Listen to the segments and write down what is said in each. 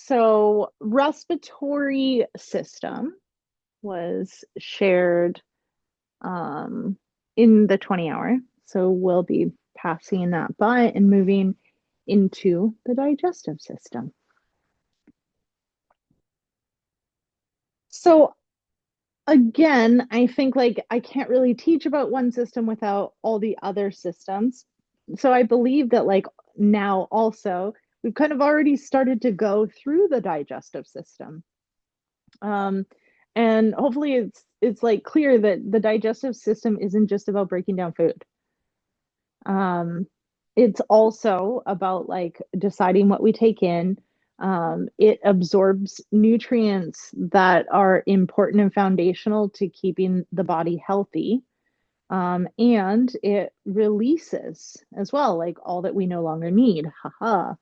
So respiratory system was shared um, in the 20 hour. So we'll be passing that by and moving into the digestive system. So again, I think like I can't really teach about one system without all the other systems. So I believe that like now also we've kind of already started to go through the digestive system. Um, and hopefully it's like clear that the digestive system isn't just about breaking down food. Um, it's also about like deciding what we take in. It absorbs nutrients that are important and foundational to keeping the body healthy. And it releases as well, like all that we no longer need. Haha.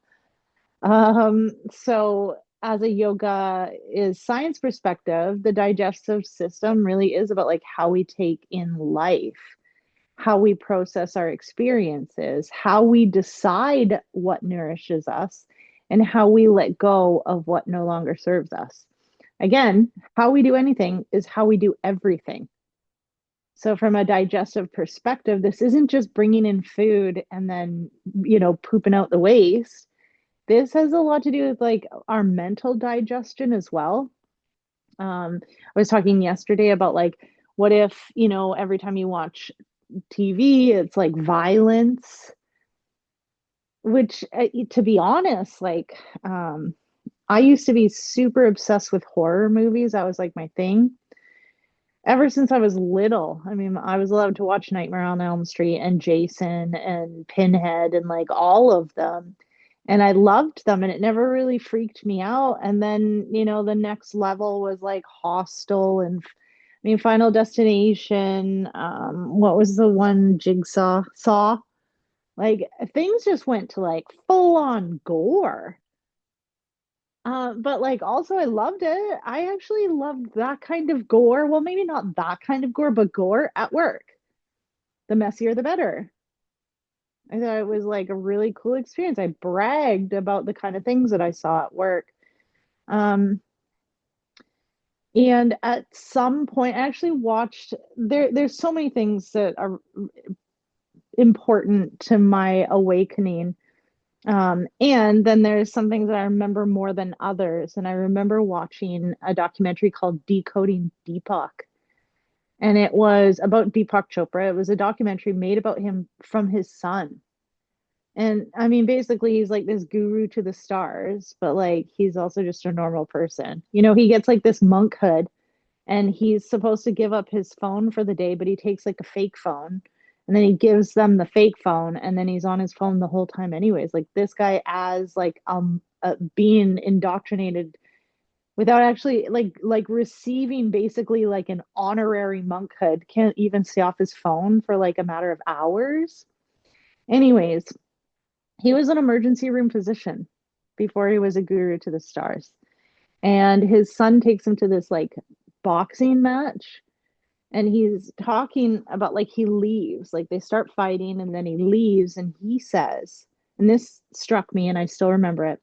So as a yoga is science perspective, the digestive system really is about like how we take in life, how we process our experiences, how we decide what nourishes us, and how we let go of what no longer serves us. Again, how we do anything is how we do everything. So, from a digestive perspective, this isn't just bringing in food and then, pooping out the waste. This has a lot to do with like our mental digestion as well. I was talking yesterday about like, what if, every time you watch TV, it's like violence, which, to be honest, like, I used to be super obsessed with horror movies. That was like my thing. Ever since I was little, I mean, I was allowed to watch Nightmare on Elm Street and Jason and Pinhead and like all of them. And I loved them and it never really freaked me out. And then, the next level was like Hostel and I mean Final Destination. What was the one Jigsaw Saw? Like things just went to like full on gore. But like also I loved it. I actually loved that kind of gore. Well, maybe not that kind of gore, but gore at work. The messier, the better. I thought it was like a really cool experience. I bragged about the kind of things that I saw at work. Um, and at some point, I actually watched there's so many things that are important to my awakening. And then there's some things that I remember more than others. And I remember watching a documentary called Decoding Deepak. And it was about Deepak Chopra. It was a documentary made about him from his son. And I mean, basically, he's like this guru to the stars, but like he's also just a normal person. He gets like this monkhood and he's supposed to give up his phone for the day, but he takes like a fake phone and then he gives them the fake phone and then he's on his phone the whole time anyways. Like this guy as like being indoctrinated without actually like receiving basically like an honorary monkhood, can't even stay off his phone for like a matter of hours. Anyways, he was an emergency room physician before he was a guru to the stars. And his son takes him to this like boxing match and he's talking about like he leaves, like they start fighting and then he leaves and he says, and this struck me and I still remember it.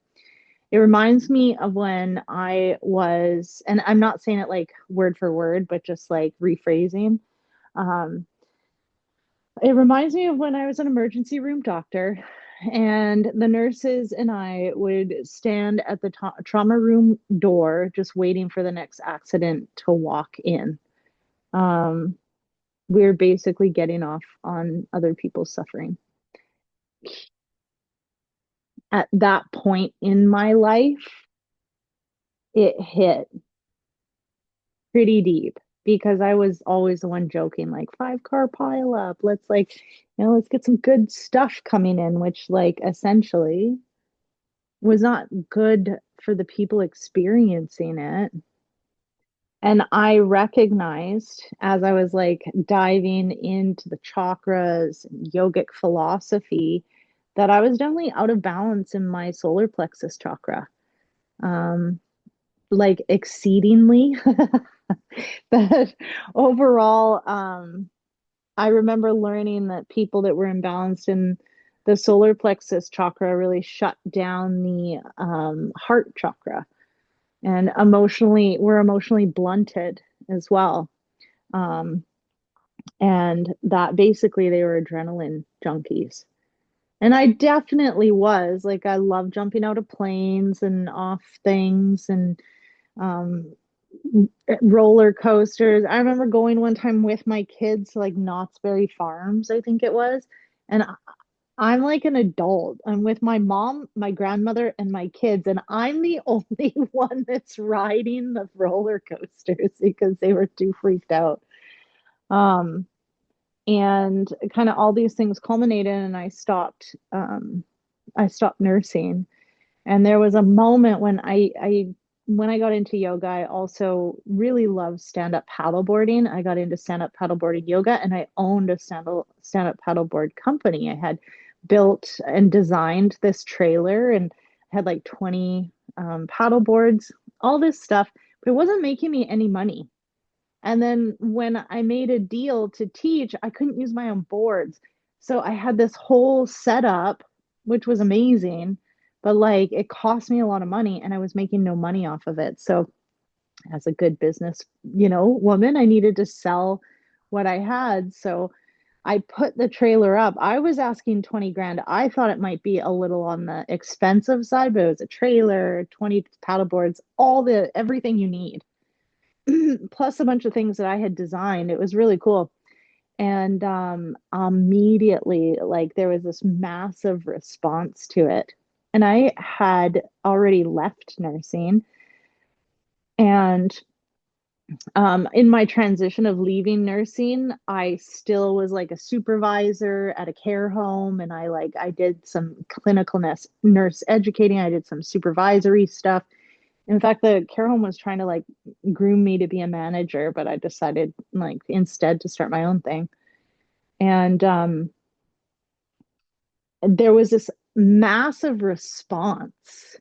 It reminds me of when I was, and I'm not saying it like word for word, but just like rephrasing. Um, it reminds me of when I was an emergency room doctor, and the nurses and I would stand at the trauma room door just waiting for the next accident to walk in. Um, we're basically getting off on other people's suffering. At that point in my life, it hit pretty deep because I was always the one joking, like 5 car pile up. Let's like, let's get some good stuff coming in, which like essentially was not good for the people experiencing it. And I recognized as I was like diving into the chakras and yogic philosophy that I was definitely out of balance in my solar plexus chakra. Um, like exceedingly. But overall, I remember learning that people that were imbalanced in the solar plexus chakra really shut down the heart chakra. and emotionally, we're emotionally blunted as well. Um, and that basically they were adrenaline junkies. And I definitely was. Like, I love jumping out of planes and off things and um, roller coasters. I remember going one time with my kids to like Knott's Berry Farms, I think it was. And I'm like an adult. I'm with my mom, my grandmother, and my kids, and I'm the only one that's riding the roller coasters because they were too freaked out. Um, and kind of all these things culminated, and I stopped nursing. And there was a moment when when I got into yoga, I also really loved stand-up paddleboarding. I got into stand-up paddleboarding yoga, and I owned a stand-up paddleboard company. I had built and designed this trailer and had like 20 paddle boards, all this stuff, but it wasn't making me any money. And then when I made a deal to teach, I couldn't use my own boards. So I had this whole setup, which was amazing, but like it cost me a lot of money and I was making no money off of it. So as a good business, woman, I needed to sell what I had. So I put the trailer up. I was asking 20 grand. I thought it might be a little on the expensive side, but it was a trailer, 20 paddle boards, everything you need. Plus a bunch of things that I had designed. It was really cool. And immediately, like, there was this massive response to it. And I had already left nursing. And in my transition of leaving nursing, I still was like a supervisor at a care home. And I did some clinical nurse educating, I did some supervisory stuff. In fact, the care home was trying to like groom me to be a manager, but I decided like instead to start my own thing. And there was this massive response.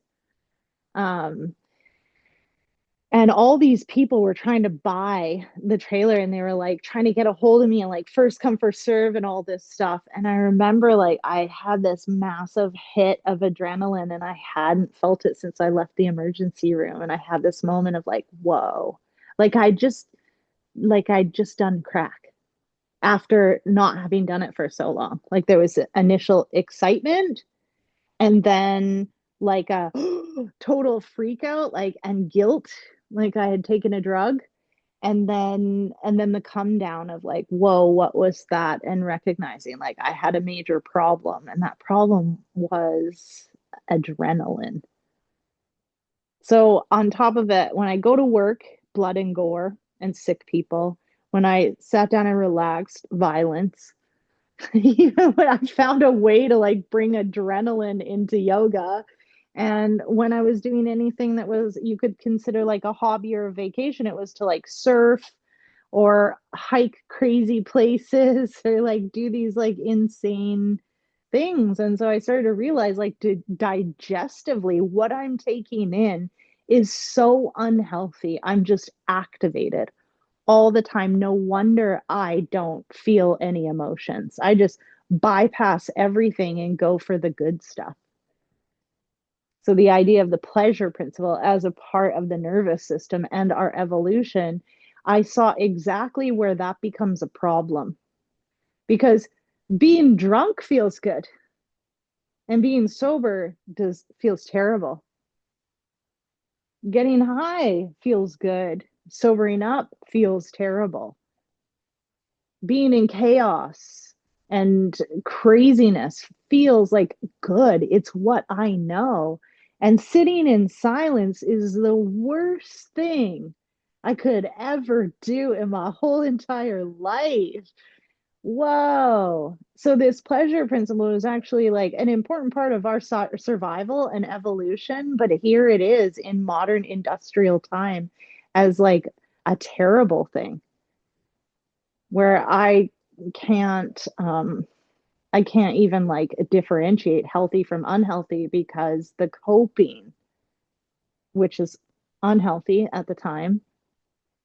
Um, and all these people were trying to buy the trailer and they were like trying to get a hold of me and like first come, first serve and all this stuff. And I remember like I had this massive hit of adrenaline and I hadn't felt it since I left the emergency room. And I had this moment of like, whoa, like I'd just done crack after not having done it for so long. Like there was initial excitement and then like a total freak out, like, and guilt, like I had taken a drug. And then the come down of like, whoa, what was that? And recognizing like I had a major problem, and that problem was adrenaline. So on top of it, when I go to work, blood and gore and sick people. When I sat down and relaxed, violence. Even when I found a way to like bring adrenaline into yoga. And when I was doing anything that was you could consider like a hobby or a vacation, it was to like surf or hike crazy places or like do these like insane things. And so I started to realize like digestively what I'm taking in is so unhealthy. I'm just activated all the time. No wonder I don't feel any emotions. I just bypass everything and go for the good stuff. So, the idea of the pleasure principle as a part of the nervous system and our evolution, I saw exactly where that becomes a problem because being drunk feels good and being sober does feels terrible. Getting high feels good, sobering up feels terrible. Being in chaos and craziness feels like good. It's what I know. And sitting in silence is the worst thing I could ever do in my whole entire life. Whoa. So, this pleasure principle is actually like an important part of our survival and evolution. But here it is in modern industrial time as like a terrible thing where can't I can't even like differentiate healthy from unhealthy because the coping, which is unhealthy at the time,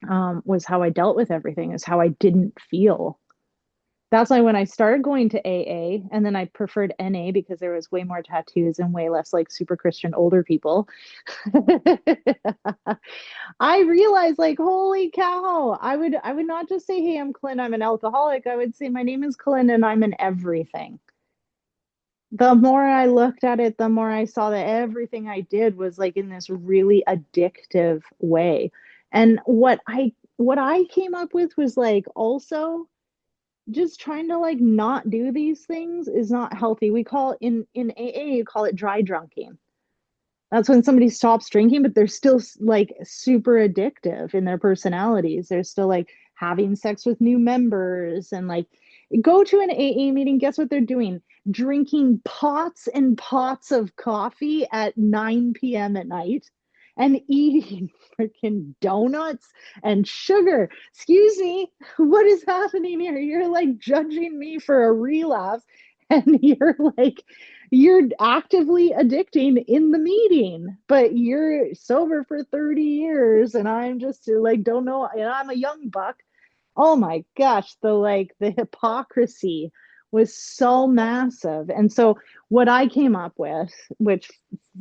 was how I dealt with everything, is how I didn't feel. That's why when I started going to AA, and then I preferred NA because there was way more tattoos and way less like super Christian older people. I realized like, holy cow, I would not just say, hey, I'm Clint, I'm an alcoholic. I would say my name is Clint and I'm an everything. The more I looked at it, the more I saw that everything I did was like in this really addictive way. And what I came up with was like also just trying to like not do these things is not healthy. We call in AA, you call it dry drunking. That's when somebody stops drinking, but they're still like super addictive in their personalities. They're still like having sex with new members and like go to an AA meeting. Guess what they're doing? Drinking pots and pots of coffee at 9 p.m. at night and eating freaking donuts and sugar. Excuse me, what is happening here? You're like judging me for a relapse and you're actively addicting in the meeting, but you're sober for 30 years and I'm just like don't know and I'm a young buck. Oh my gosh, the hypocrisy was so massive. And so what I came up with, which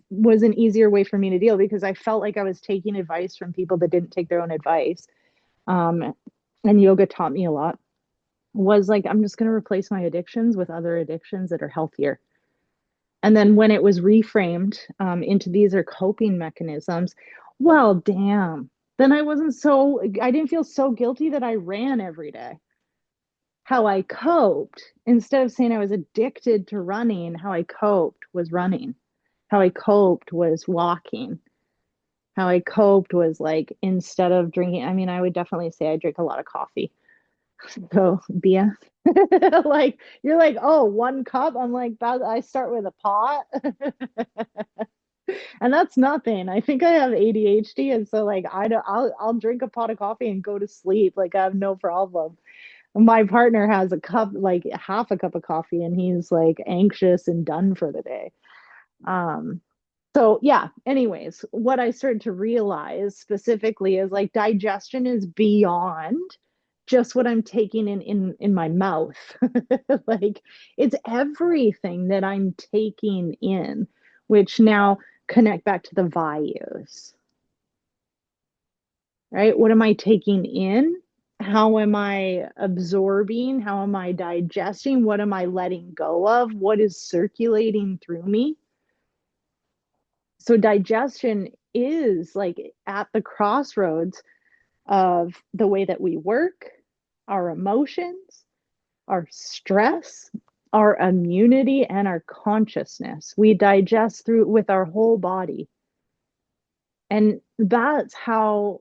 was an easier way for me to deal because I felt like I was taking advice from people that didn't take their own advice. And yoga taught me a lot was like I'm just going to replace my addictions with other addictions that are healthier. And then when it was reframed into these are coping mechanisms, well, damn. Then I didn't feel so guilty that I ran every day. How I coped, instead of saying I was addicted to running, how I coped was running. How I coped was walking. How I coped was like instead of drinking, I mean, I would definitely say I drink a lot of coffee. So, Bia, like you're like, oh, 1 cup. I'm like, that I start with a pot. And that's nothing. I think I have ADHD, and so like I'll drink a pot of coffee and go to sleep. Like I have no problem. My partner has a cup, like half a cup of coffee, and he's like anxious and done for the day. Um, so yeah, anyways, what I started to realize specifically is like digestion is beyond just what I'm taking in my mouth. Like it's everything that I'm taking in, which now connect back to the values, right? What am I taking in? How am I absorbing? How am I digesting? What am I letting go of? What is circulating through me? So digestion is like at the crossroads of the way that we work, our emotions, our stress, our immunity, and our consciousness. We digest through with our whole body. And that's how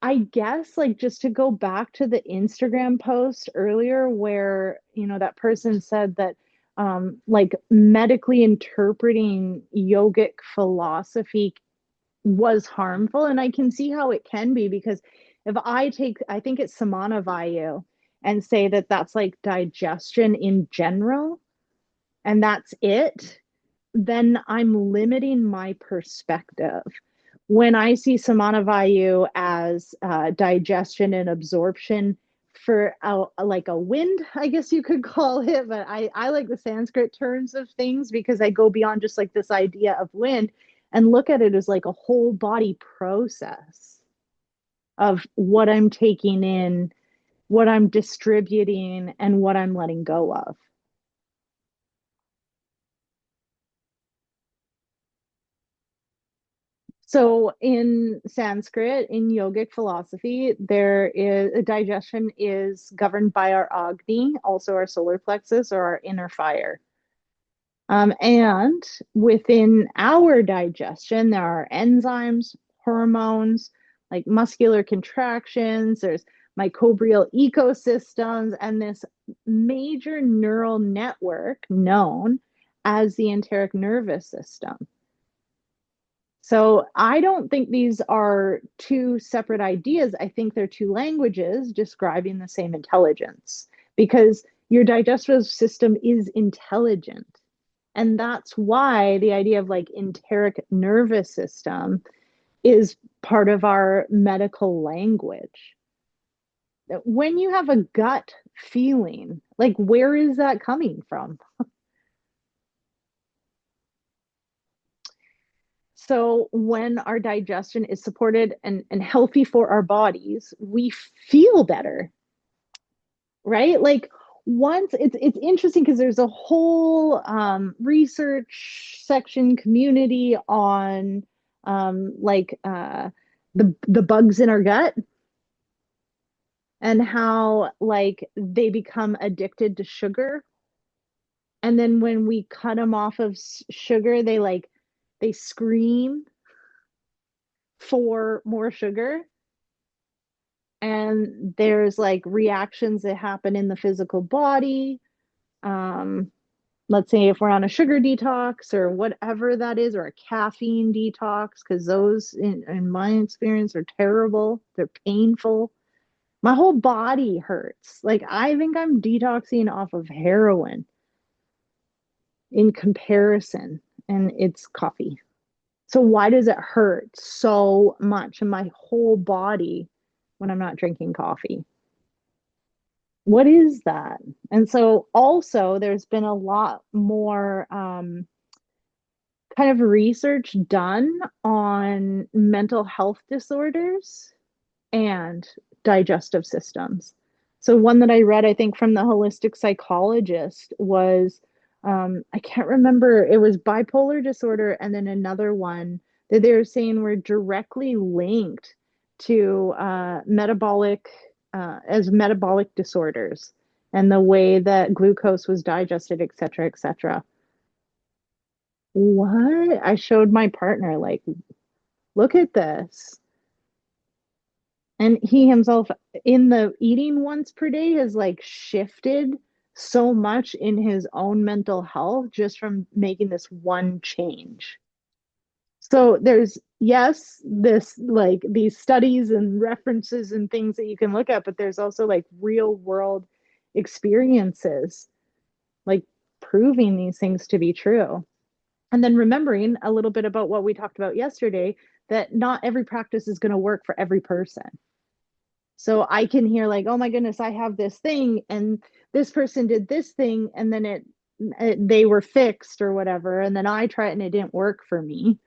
I guess, like, just to go back to the Instagram post earlier, where, that person said that, like, medically interpreting yogic philosophy was harmful. And I can see how it can be because if I think it's Samana Vayu and say that that's like digestion in general and that's it, then I'm limiting my perspective. When I see Samanavayu as digestion and absorption for like a wind, I guess you could call it, but I like the Sanskrit terms of things because I go beyond just like this idea of wind and look at it as like a whole body process of what I'm taking in, what I'm distributing, and what I'm letting go of. So in Sanskrit, in yogic philosophy, there is digestion is governed by our Agni, also our solar plexus or our inner fire. And within our digestion, there are enzymes, hormones, like muscular contractions, there's microbial ecosystems, and this major neural network known as the enteric nervous system. So I don't think these are two separate ideas. I think they're two languages describing the same intelligence because your digestive system is intelligent. And that's why the idea of like enteric nervous system is part of our medical language. when you have a gut feeling, like where is that coming from? So when our digestion is supported and healthy for our bodies, we feel better, right? Like once it's interesting because there's a whole research section community on like the bugs in our gut and how like they become addicted to sugar, and then when we cut them off of sugar, they scream for more sugar, and there's like reactions that happen in the physical body. um let's say if we're on a sugar detox or whatever that is, or a caffeine detox, because those in my experience are terrible, they're painful. My whole body hurts. Like I think I'm detoxing off of heroin in comparison, and it's coffee. So why does it hurt so much in my whole body when I'm not drinking coffee? What is that? And so also there's been a lot more kind of research done on mental health disorders and digestive systems. So one that I read, I think from the holistic psychologist, was I can't remember, it was bipolar disorder and then another one that they were saying were directly linked to metabolic disorders and the way that glucose was digested, et cetera, et cetera. What? I showed my partner, like, look at this. And he himself, in the eating once per day, has like shifted so much in his own mental health just from making this one change. So there's, yes, this like these studies and references and things that you can look at, but there's also like real world experiences like proving these things to be true. And then remembering a little bit about what we talked about yesterday, that not every practice is going to work for every person. So I can hear like, oh my goodness, I have this thing, and this person did this thing, and then they were fixed or whatever, and then I try it and it didn't work for me.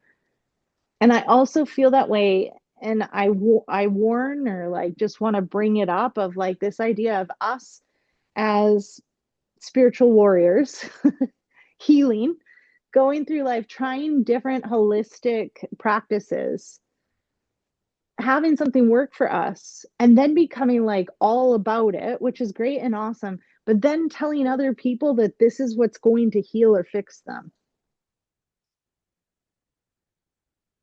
And I also feel that way, and I warn or like just want to bring it up of like this idea of us as spiritual warriors healing, going through life, trying different holistic practices, having something work for us, and then becoming like all about it, which is great and awesome, but then telling other people that this is what's going to heal or fix them.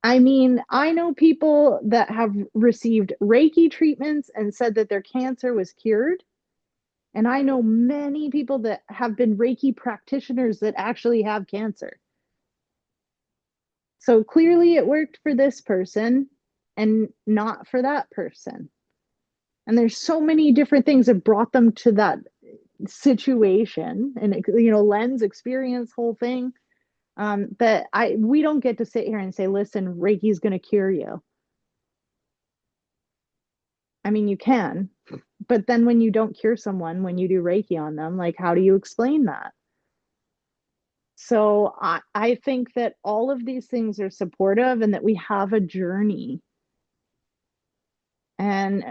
I mean, I know people that have received Reiki treatments and said that their cancer was cured. And I know many people that have been Reiki practitioners that actually have cancer. So clearly it worked for this person and not for that person. And there's so many different things that brought them to that situation and lens, experience, whole thing, that I we don't get to sit here and say, listen, Reiki's going to cure you. I mean, you can, but then when you don't cure someone, when you do Reiki on them, like how do you explain that? So I think that all of these things are supportive and that we have a journey. And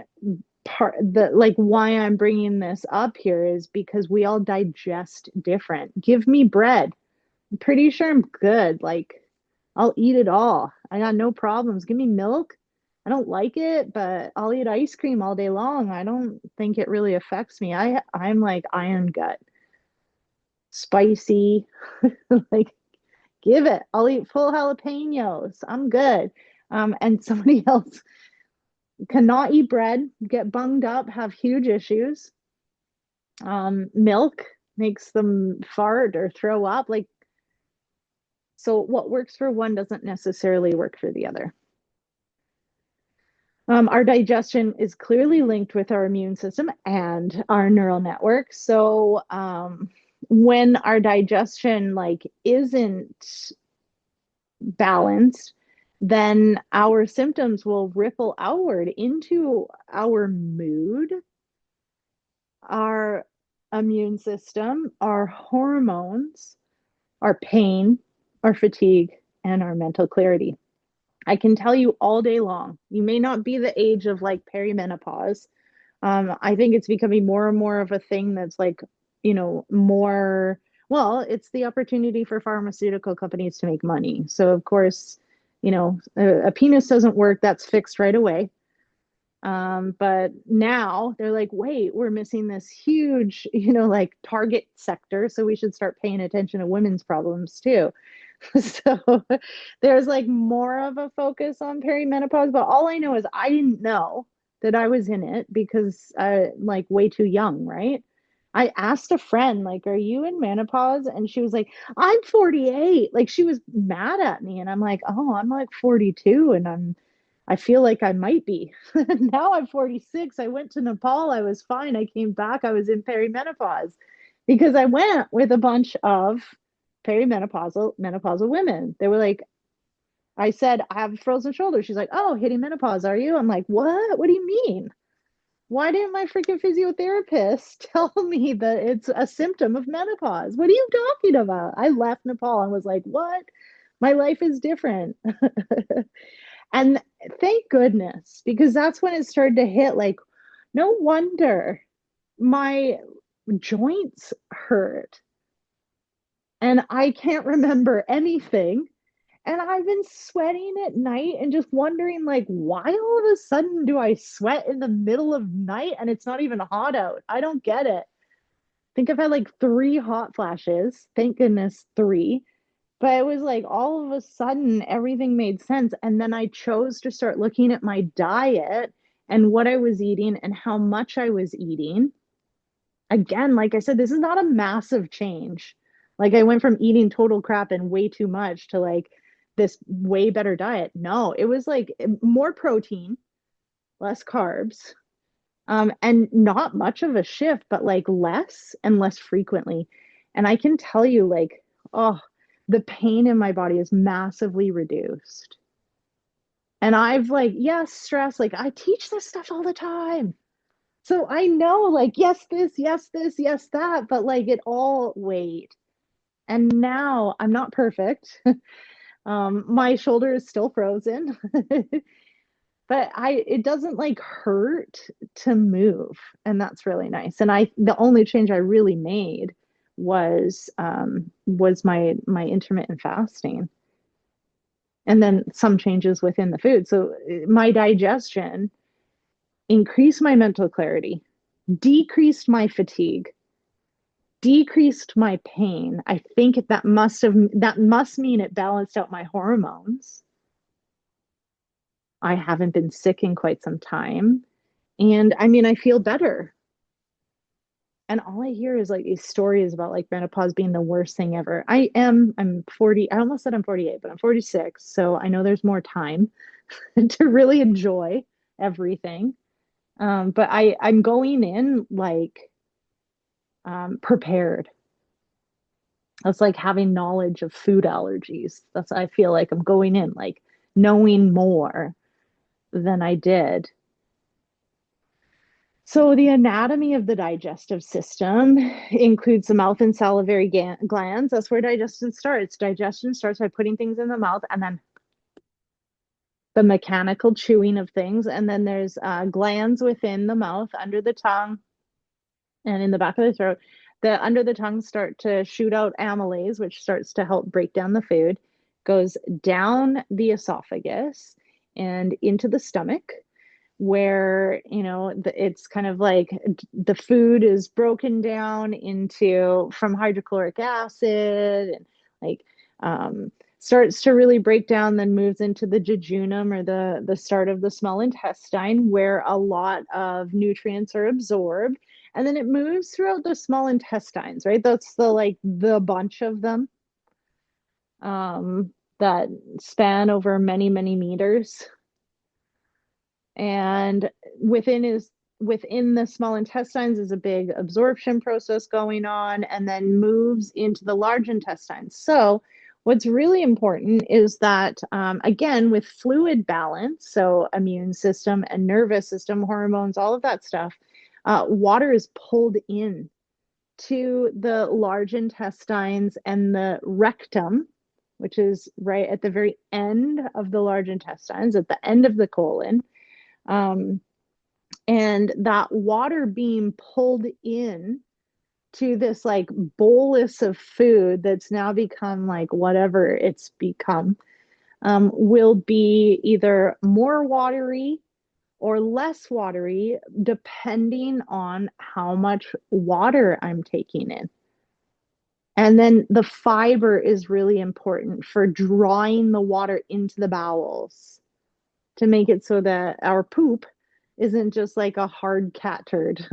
part the like why I'm bringing this up here is because we all digest different. Give me bread. I'm pretty sure I'm good. Like I'll eat it all. I got no problems. Give me milk. I don't like it, but I'll eat ice cream all day long. I don't think it really affects me. I'm like iron gut. Spicy. Like give it. I'll eat full jalapenos. I'm good. And somebody else cannot eat bread, get bunged up, have huge issues. Milk makes them fart or throw up. Like, so what works for one doesn't necessarily work for the other. Our digestion is clearly linked with our immune system and our neural network. So when our digestion like isn't balanced, then our symptoms will ripple outward into our mood, our immune system, our hormones, our pain, our fatigue, and our mental clarity. I can tell you all day long. You may not be the age of like perimenopause. I think it's becoming more and more of a thing that's like, more, well, it's the opportunity for pharmaceutical companies to make money. So, of course, a penis doesn't work, that's fixed right away. But now they're like, wait, we're missing this huge, like target sector. So we should start paying attention to women's problems too. So there's like more of a focus on perimenopause. But all I know is I didn't know that I was in it because like way too young, right? I asked a friend, like, are you in menopause? And she was like, I'm 48. Like she was mad at me. And I'm like, oh, I'm like 42 and I feel like I might be. Now I'm 46. I went to Nepal. I was fine. I came back. I was in perimenopause because I went with a bunch of menopausal women. They were like, I said, I have frozen shoulders. She's like, oh, hitting menopause, are you? I'm like, what? What do you mean? Why didn't my freaking physiotherapist tell me that it's a symptom of menopause? What are you talking about? I left Nepal and was like, what? My life is different. And thank goodness, because that's when it started to hit like, no wonder my joints hurt and I can't remember anything. And I've been sweating at night and just wondering, like, why all of a sudden do I sweat in the middle of night and it's not even hot out? I don't get it. I think I've had like three hot flashes. Thank goodness, three. But it was like all of a sudden everything made sense. And then I chose to start looking at my diet and what I was eating and how much I was eating. Again, like I said, this is not a massive change. Like I went from eating total crap and way too much to like this way better diet. No, it was like more protein, less carbs, and not much of a shift, but like less and less frequently. And I can tell you, like, oh, the pain in my body is massively reduced. And I've like, yes, stress, like I teach this stuff all the time. So I know, like, yes, this, yes, that, but like it all wait. And now I'm not perfect. My shoulder is still frozen, but it doesn't like hurt to move, and that's really nice. And the only change I really made was my intermittent fasting, and then some changes within the food. So my digestion increased my mental clarity, decreased my fatigue, decreased my pain. I think that must mean it balanced out my hormones. I haven't been sick in quite some time. And I mean, I feel better. And all I hear is like these stories about like menopause being the worst thing ever. I'm 40. I almost said I'm 48, but I'm 46. So I know there's more time to really enjoy everything. But I'm going in like prepared. It's like having knowledge of food allergies. I feel like I'm going in like knowing more than I did. So, the anatomy of the digestive system includes the mouth and salivary glands. That's where digestion starts. Digestion starts by putting things in the mouth and then the mechanical chewing of things. And then there's glands within the mouth, under the tongue, and in the back of the throat. The under the tongue start to shoot out amylase, which starts to help break down the food, goes down the esophagus and into the stomach where it's kind of like the food is broken down into from hydrochloric acid and like starts to really break down, then moves into the jejunum or the start of the small intestine where a lot of nutrients are absorbed, and then it moves throughout the small intestines, right? That's the bunch of them that span over many many meters, and within the small intestines is a big absorption process going on and then moves into the large intestines. So what's really important is that again, with fluid balance, so immune system and nervous system, hormones, all of that stuff, Water is pulled in to the large intestines and the rectum, which is right at the very end of the large intestines, at the end of the colon. Um, and that water being pulled in to this like bolus of food that's now become like whatever it's become, will be either more watery or less watery depending on how much water I'm taking in. And then the fiber is really important for drawing the water into the bowels to make it so that our poop isn't just like a hard cat turd.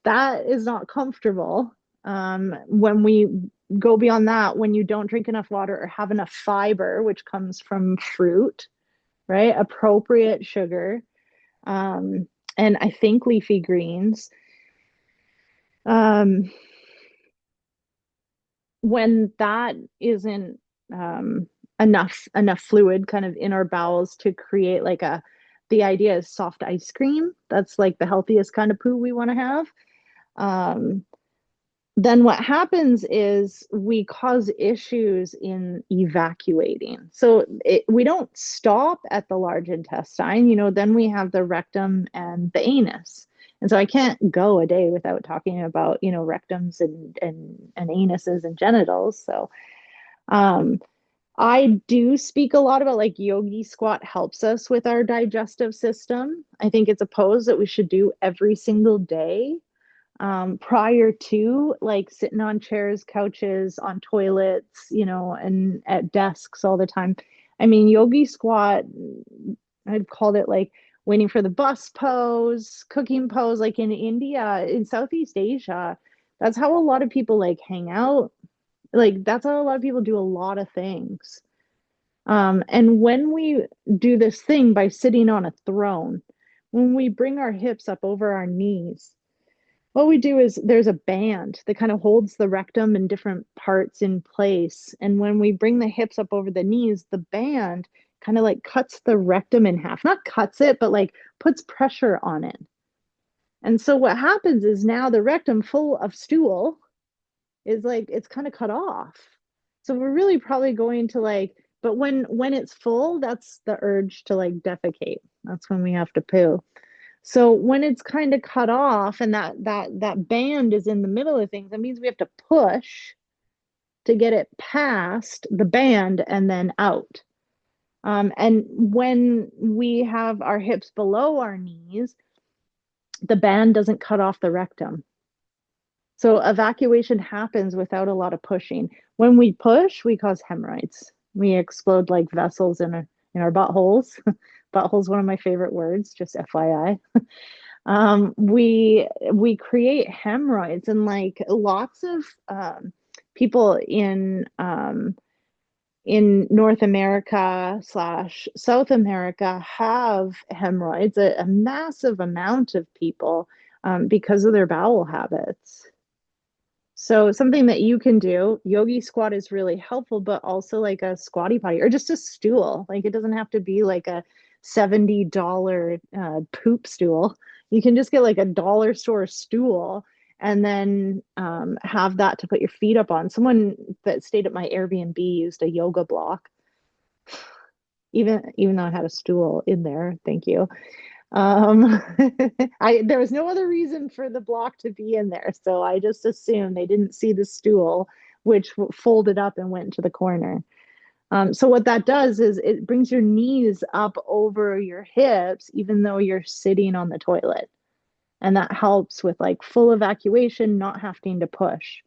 That is not comfortable. When we go beyond that, when you don't drink enough water or have enough fiber, which comes from fruit, right? Appropriate sugar, and I think leafy greens. Um, when that isn't enough fluid kind of in our bowels to create like a the idea is soft ice cream. That's like the healthiest kind of poo we want to have. Um, then what happens is we cause issues in evacuating. So we don't stop at the large intestine, then we have the rectum and the anus. And so I can't go a day without talking about, rectums and anuses and genitals. So um, I do speak a lot about like yogi squat helps us with our digestive system. I think it's a pose that we should do every single day, prior to like sitting on chairs, couches, on toilets, and at desks all the time. I mean, yogi squat, I'd called it like waiting for the bus pose, cooking pose, like in India, in Southeast Asia. That's how a lot of people like hang out. Like, that's how a lot of people do a lot of things. And when we do this thing by sitting on a throne, when we bring our hips up over our knees, what we do is there's a band that kind of holds the rectum and different parts in place. And when we bring the hips up over the knees, the band kind of like cuts the rectum in half. Not cuts it, but like puts pressure on it. And so what happens is now the rectum full of stool is like it's kind of cut off. So we're really probably going to like, but when it's full, that's the urge to like defecate. That's when we have to poo. So when it's kind of cut off and that band is in the middle of things, that means we have to push to get it past the band and then out. And when we have our hips below our knees, the band doesn't cut off the rectum. So evacuation happens without a lot of pushing. When we push, we cause hemorrhoids. We explode like vessels in our buttholes. Butthole's one of my favorite words, just FYI. We create hemorrhoids, and like lots of people in North America slash South America have hemorrhoids, a massive amount of people, because of their bowel habits. So something that you can do, yogi squat is really helpful, but also like a squatty potty or just a stool. Like it doesn't have to be like a $70 poop stool. You can just get like a dollar store stool and then have that to put your feet up on. Someone that stayed at my Airbnb used a yoga block, even though I had a stool in there. Thank you. Um, there was no other reason for the block to be in there, so I just assumed they didn't see the stool, which folded up and went to the corner. So what that does is it brings your knees up over your hips, even though you're sitting on the toilet, and that helps with like full evacuation, not having to push.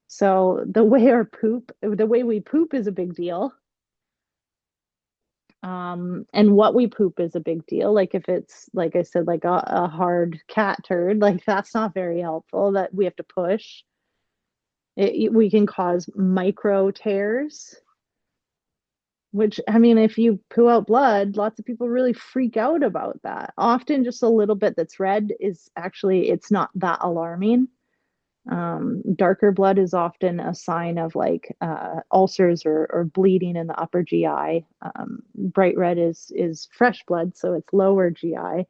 So the way we poop is a big deal. And what we poop is a big deal. Like if it's, like I said, like a hard cat turd, like that's not very helpful that we have to push. We can cause micro tears, which, I mean, if you poo out blood, lots of people really freak out about that. Often just a little bit that's red is actually, it's not that alarming. Darker blood is often a sign of like ulcers or bleeding in the upper GI. Bright red is fresh blood, so it's lower GI.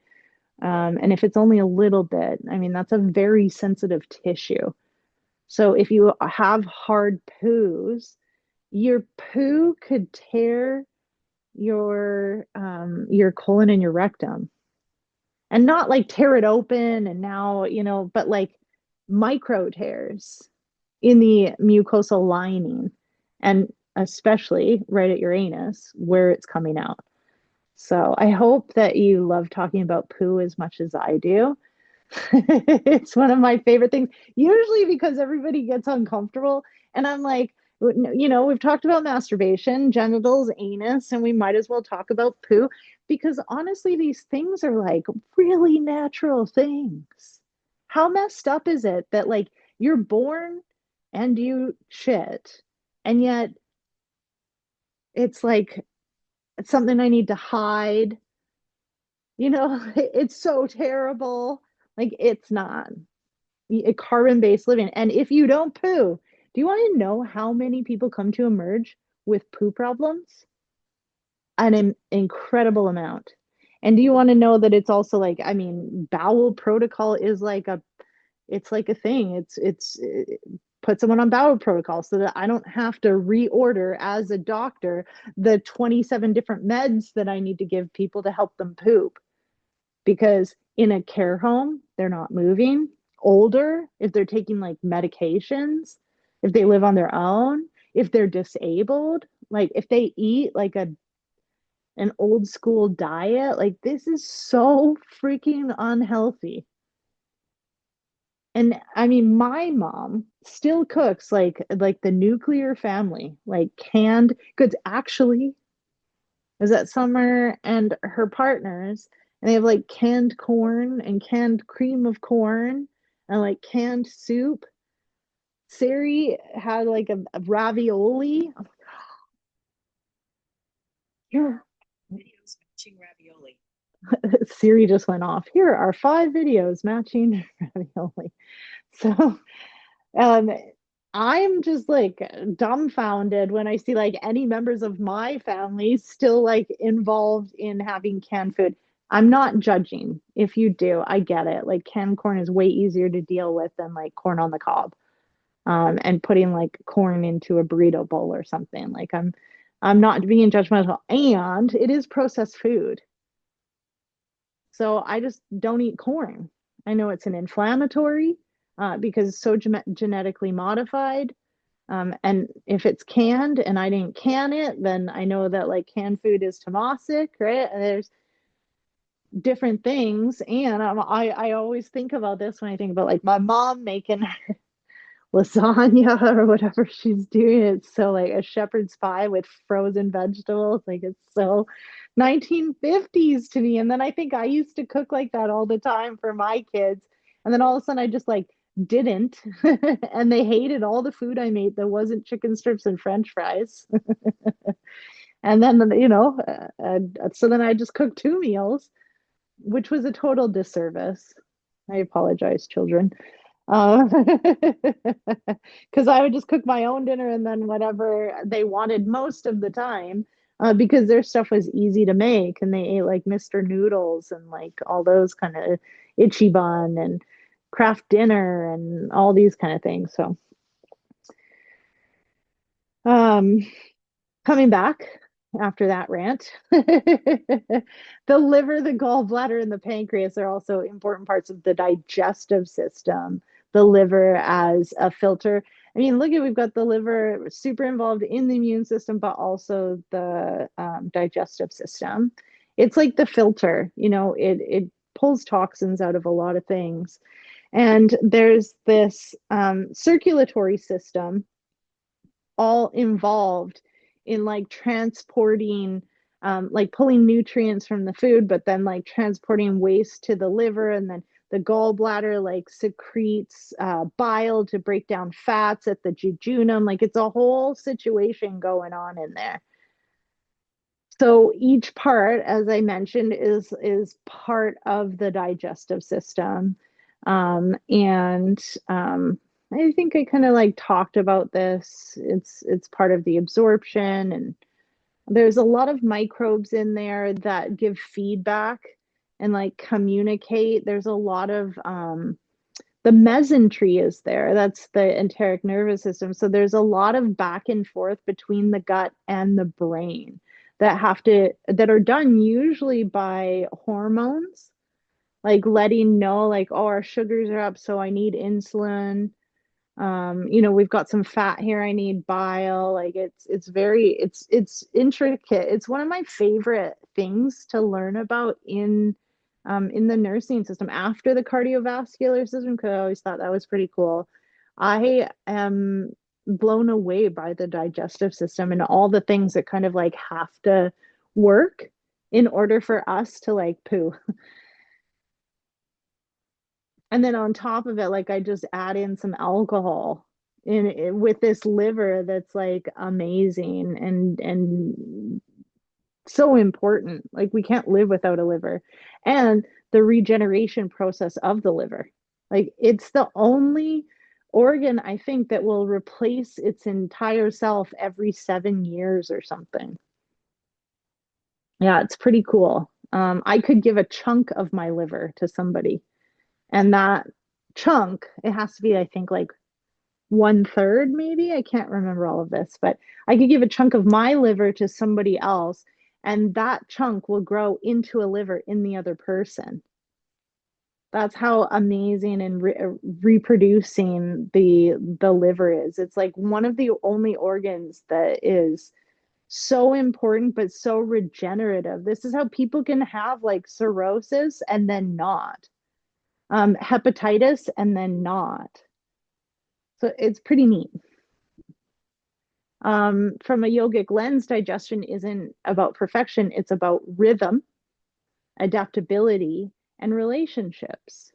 And if it's only a little bit, I mean, that's a very sensitive tissue. So if you have hard poos, your poo could tear your colon and your rectum, and not like tear it open and now, but like micro tears in the mucosal lining, and especially right at your anus where it's coming out. So I hope that you love talking about poo as much as I do. It's one of my favorite things, usually because everybody gets uncomfortable. And I'm like, we've talked about masturbation, genitals, anus, and we might as well talk about poo because honestly, these things are like really natural things. How messed up is it that like you're born and you shit, and yet it's like it's something I need to hide? It's so terrible. Like, it's not a carbon-based living. And if you don't poo, do you want to know how many people come to emerge with poo problems? An incredible amount. And do you want to know that it's also like, I mean, bowel protocol is like it's like a thing. It's put someone on bowel protocol so that I don't have to reorder as a doctor the 27 different meds that I need to give people to help them poop, because in a care home, they're not moving. Older, if they're taking like medications, if they live on their own, if they're disabled, like if they eat like an old school diet, like this is so freaking unhealthy. And I mean, my mom still cooks like the nuclear family, like canned goods. Actually, is that Summer and her partners, and they have like canned corn and canned cream of corn and like canned soup. Sari had like a ravioli. Here, Videos matching ravioli. Siri just went off. Here are 5 videos matching ravioli. So, um, I'm just like dumbfounded when I see like any members of my family still like involved in having canned food. I'm not judging if you do. I get it. Like canned corn is way easier to deal with than like corn on the cob. And putting like corn into a burrito bowl or something. Like I'm not being judgmental. And it is processed food. So I just don't eat corn. I know it's an inflammatory because it's so genetically modified. And if it's canned and I didn't can it, then I know that like canned food is tamasic, right? And there's different things. And I always think about this when I think about like my mom making lasagna or whatever she's doing. It's so like a shepherd's pie with frozen vegetables. Like it's so 1950s to me. And then I think I used to cook like that all the time for my kids. And then all of a sudden I just like didn't. And they hated all the food I made that wasn't chicken strips and French fries. And then, so then I just cooked 2 meals, which was a total disservice. I apologize, children. Uh, because I would just cook my own dinner and then whatever they wanted most of the time, because their stuff was easy to make and they ate like Mr. Noodles and like all those kind of itchy bun and craft dinner and all these kind of things. So, um, coming back after that rant, the liver, the gallbladder, and the pancreas are also important parts of the digestive system. The liver as a filter. I mean, look at we've got the liver super involved in the immune system, but also the digestive system. It's like the filter, it pulls toxins out of a lot of things. And there's this circulatory system all involved in like transporting like pulling nutrients from the food, but then like transporting waste to the liver, and then the gallbladder like secretes bile to break down fats at the jejunum. Like it's a whole situation going on in there. So each part, as I mentioned, is part of the digestive system. And I think I kind of like talked about this. It's part of the absorption, and there's a lot of microbes in there that give feedback and like communicate. There's a lot of the mesentery is there. That's the enteric nervous system. So there's a lot of back and forth between the gut and the brain that are done usually by hormones, like letting know like, oh, our sugars are up, so I need insulin. We've got some fat here, I need bile. Like it's intricate. It's one of my favorite things to learn about in the nursing system after the cardiovascular system, because I always thought that was pretty cool. I am blown away by the digestive system and all the things that kind of like have to work in order for us to like poo. And then on top of it, like I just add in some alcohol with this liver that's like amazing and so important. Like we can't live without a liver. And the regeneration process of the liver. Like it's the only organ I think that will replace its entire self every 7 years or something. Yeah, it's pretty cool. I could give a chunk of my liver to somebody, and that chunk, it has to be, I think, like one third, maybe. I can't remember all of this, but I could give a chunk of my liver to somebody else, and that chunk will grow into a liver in the other person. That's how amazing and reproducing the liver is. It's like one of the only organs that is so important but so regenerative. This is how people can have like cirrhosis and then not, hepatitis and then not. So it's pretty neat. From a yogic lens, digestion isn't about perfection, it's about rhythm, adaptability, and relationships.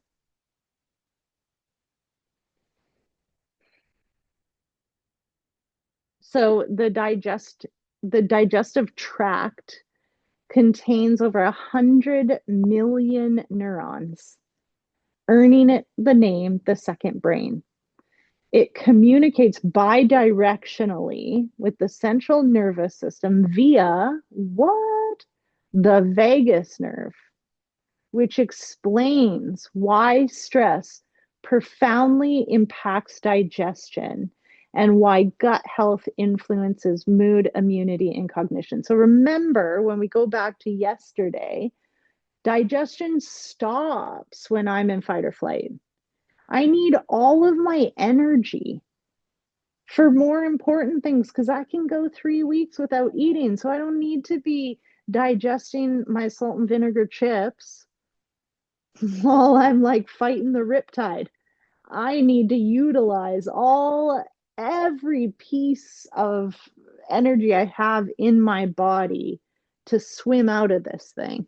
So the digestive tract contains over 100 million neurons, earning it the name the second brain. It communicates bidirectionally with the central nervous system via what? The vagus nerve, which explains why stress profoundly impacts digestion and why gut health influences mood, immunity, and cognition. So remember, when we go back to yesterday, digestion stops when I'm in fight or flight. I need all of my energy for more important things because I can go 3 weeks without eating. So I don't need to be digesting my salt and vinegar chips while I'm like fighting the riptide. I need to utilize every piece of energy I have in my body to swim out of this thing.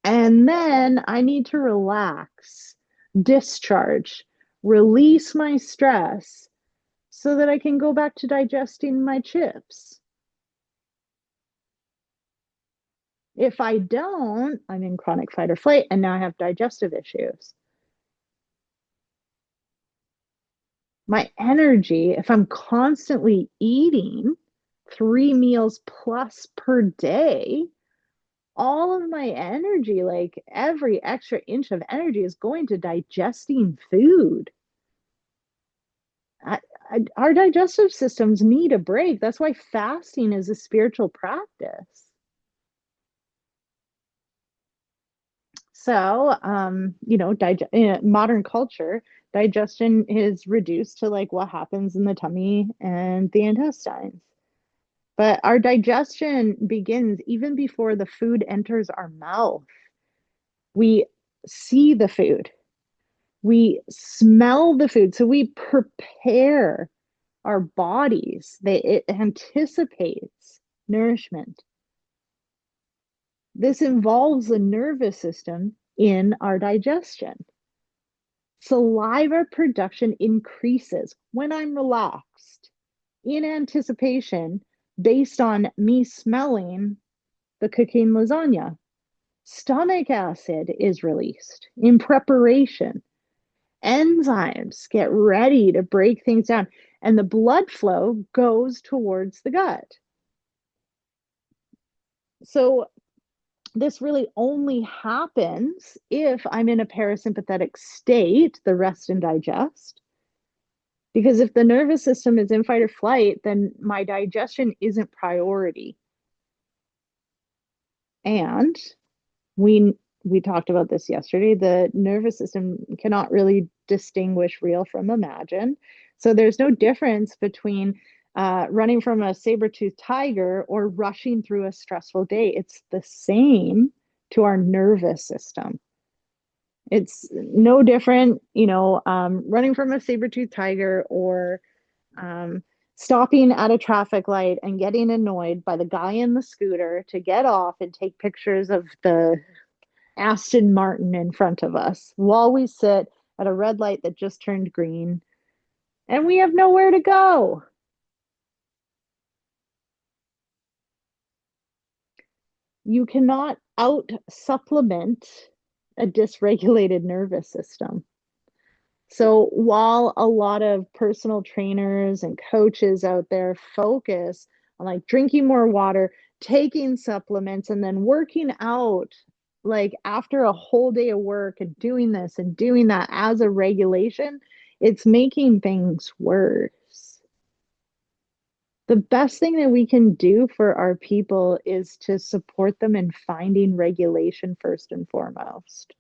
And then I need to relax, discharge, release my stress so that I can go back to digesting my chips. If I don't, I'm in chronic fight or flight, and now I have digestive issues. My energy, if I'm constantly eating 3 meals plus per day, all of my energy, like every extra inch of energy, is going to digesting food. I, our digestive systems need a break. That's why fasting is a spiritual practice. So, in modern culture, digestion is reduced to like what happens in the tummy and the intestines. But our digestion begins even before the food enters our mouth. We see the food, we smell the food, so we prepare our bodies. It anticipates nourishment. This involves the nervous system in our digestion. Saliva production increases when I'm relaxed in anticipation based on me smelling the cooking lasagna. Stomach acid is released in preparation. Enzymes get ready to break things down, and the blood flow goes towards the gut. So this really only happens if I'm in a parasympathetic state, the rest and digest. Because if the nervous system is in fight or flight, then my digestion isn't priority. And we we talked about this yesterday. The nervous system cannot really distinguish real from imagine. So there's no difference between running from a saber-toothed tiger or rushing through a stressful day. It's the same to our nervous system. It's no different, running from a saber-toothed tiger or um, stopping at a traffic light and getting annoyed by the guy in the scooter to get off and take pictures of the Aston Martin in front of us while we sit at a red light that just turned green and we have nowhere to go. You cannot out supplement a dysregulated nervous system. So while a lot of personal trainers and coaches out there focus on like drinking more water, taking supplements, and then working out like after a whole day of work and doing this and doing that as a regulation, it's making things worse. The best thing that we can do for our people is to support them in finding regulation first and foremost.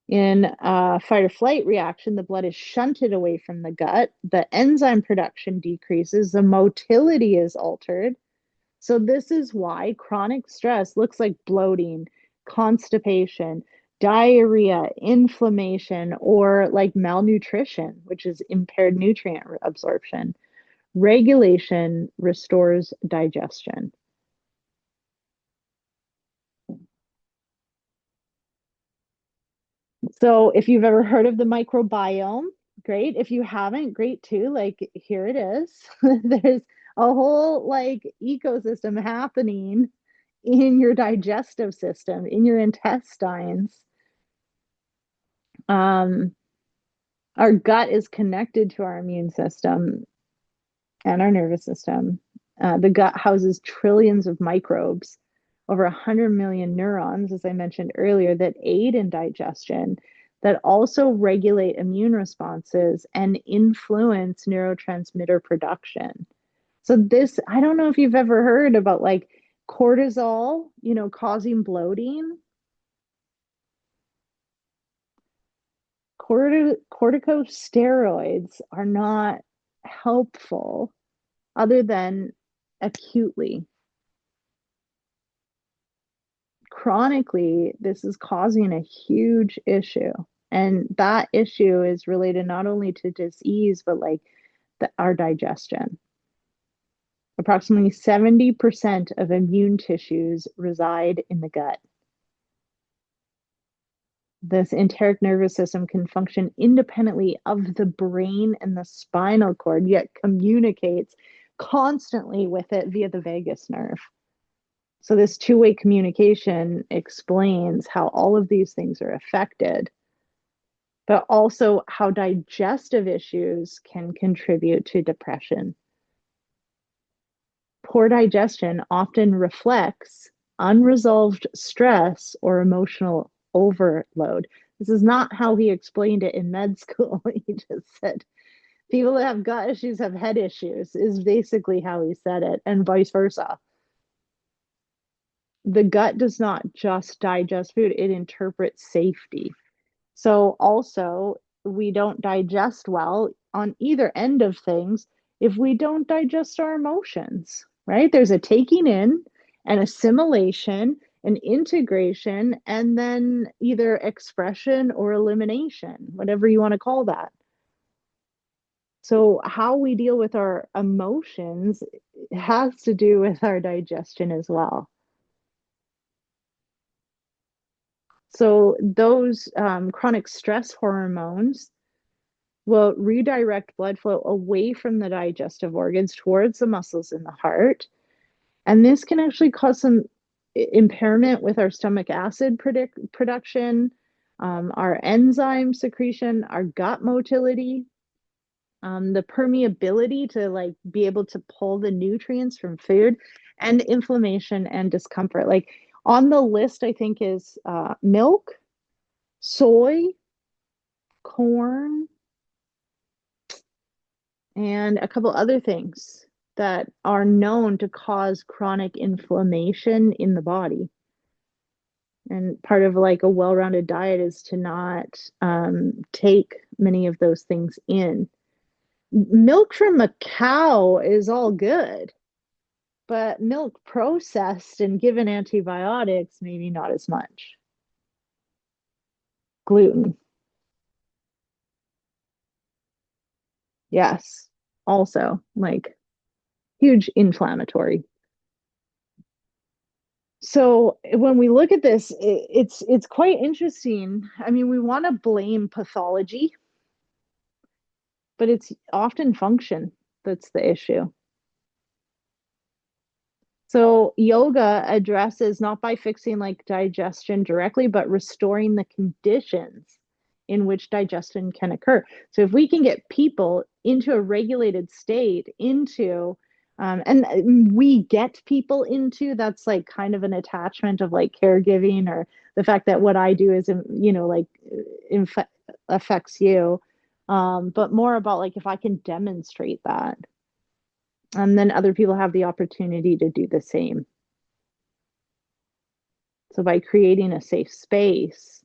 In a fight or flight reaction, the blood is shunted away from the gut, the enzyme production decreases, the motility is altered. So, this is why chronic stress looks like bloating, constipation, diarrhea, inflammation, or like malnutrition, which is impaired nutrient absorption. Regulation restores digestion. So if you've ever heard of the microbiome, great. If you haven't, great too. Like here it is. There's a whole like ecosystem happening in your digestive system, in your intestines. Um, our gut is connected to our immune system and our nervous system. The gut houses trillions of microbes, over 100 million neurons, as I mentioned earlier, that aid in digestion, that also regulate immune responses and influence neurotransmitter production. So, this, I don't know if you've ever heard about like cortisol, causing bloating. Corticosteroids are not helpful other than acutely. Chronically, this is causing a huge issue. And that issue is related not only to disease, but like our digestion. Approximately 70% of immune tissues reside in the gut. This enteric nervous system can function independently of the brain and the spinal cord, yet communicates constantly with it via the vagus nerve. So, this two-way communication explains how all of these things are affected, but also how digestive issues can contribute to depression. Poor digestion often reflects unresolved stress or emotional overload. This is not how he explained it in med school. He just said people that have gut issues have head issues, is basically how he said it, and vice versa. The gut does not just digest food, it interprets safety. So also, we don't digest well on either end of things if we don't digest our emotions, right? There's a taking in, an assimilation, an integration, and then either expression or elimination, whatever you want to call that. So, how we deal with our emotions has to do with our digestion as well. So, those chronic stress hormones will redirect blood flow away from the digestive organs towards the muscles in the heart. And this can actually cause some impairment with our stomach acid production, our enzyme secretion, our gut motility, the permeability to like be able to pull the nutrients from food. and inflammation and discomfort. Like on the list, I think is milk, soy, corn, and a couple other things that are known to cause chronic inflammation in the body. And part of like a well-rounded diet is to not take many of those things in. Milk from a cow is all good, but milk processed and given antibiotics, maybe not as much. Gluten, yes, also like huge inflammatory. So when we look at this, it's quite interesting. I mean, we want to blame pathology, but it's often function that's the issue. So yoga addresses not by fixing like digestion directly, but restoring the conditions in which digestion can occur. So if we can get people into a regulated state, and we get people into, that's like kind of an attachment of like caregiving, or the fact that what I do is, like inf- affects you. But more about like if I can demonstrate that, and then other people have the opportunity to do the same. So by creating a safe space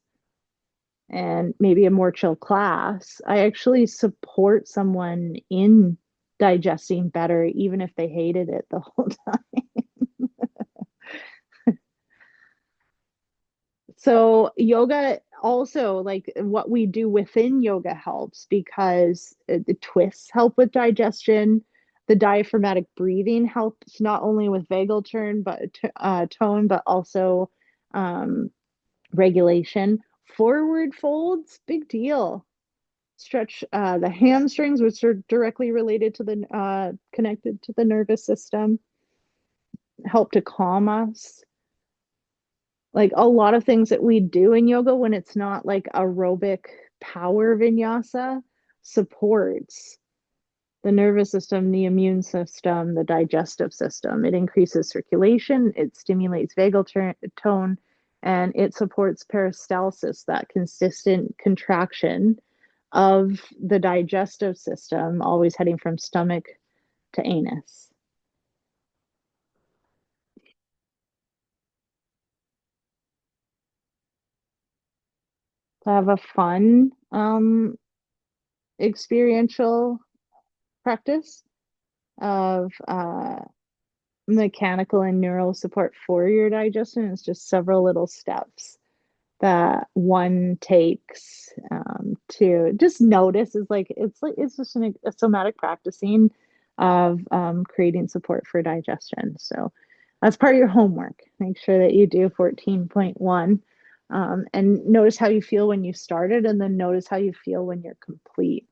and maybe a more chill class, I actually support someone in digesting better, even if they hated it the whole time. So yoga also, like what we do within yoga helps because the twists help with digestion. The diaphragmatic breathing helps not only with vagal tone, but also um, regulation. Forward folds, big deal. Stretch the hamstrings, which are directly related to the connected to the nervous system, help to calm us. Like a lot of things that we do in yoga when it's not like aerobic power vinyasa supports the nervous system, the immune system, the digestive system. It increases circulation, it stimulates tone, and it supports peristalsis, that consistent contraction of the digestive system, always heading from stomach to anus. To have a fun experiential practice of mechanical and neural support for your digestion. It's just several little steps that one takes to just notice. Is like it's just a somatic practicing of creating support for digestion. So that's part of your homework. Make sure that you do 14.1, and notice how you feel when you started, and then notice how you feel when you're complete.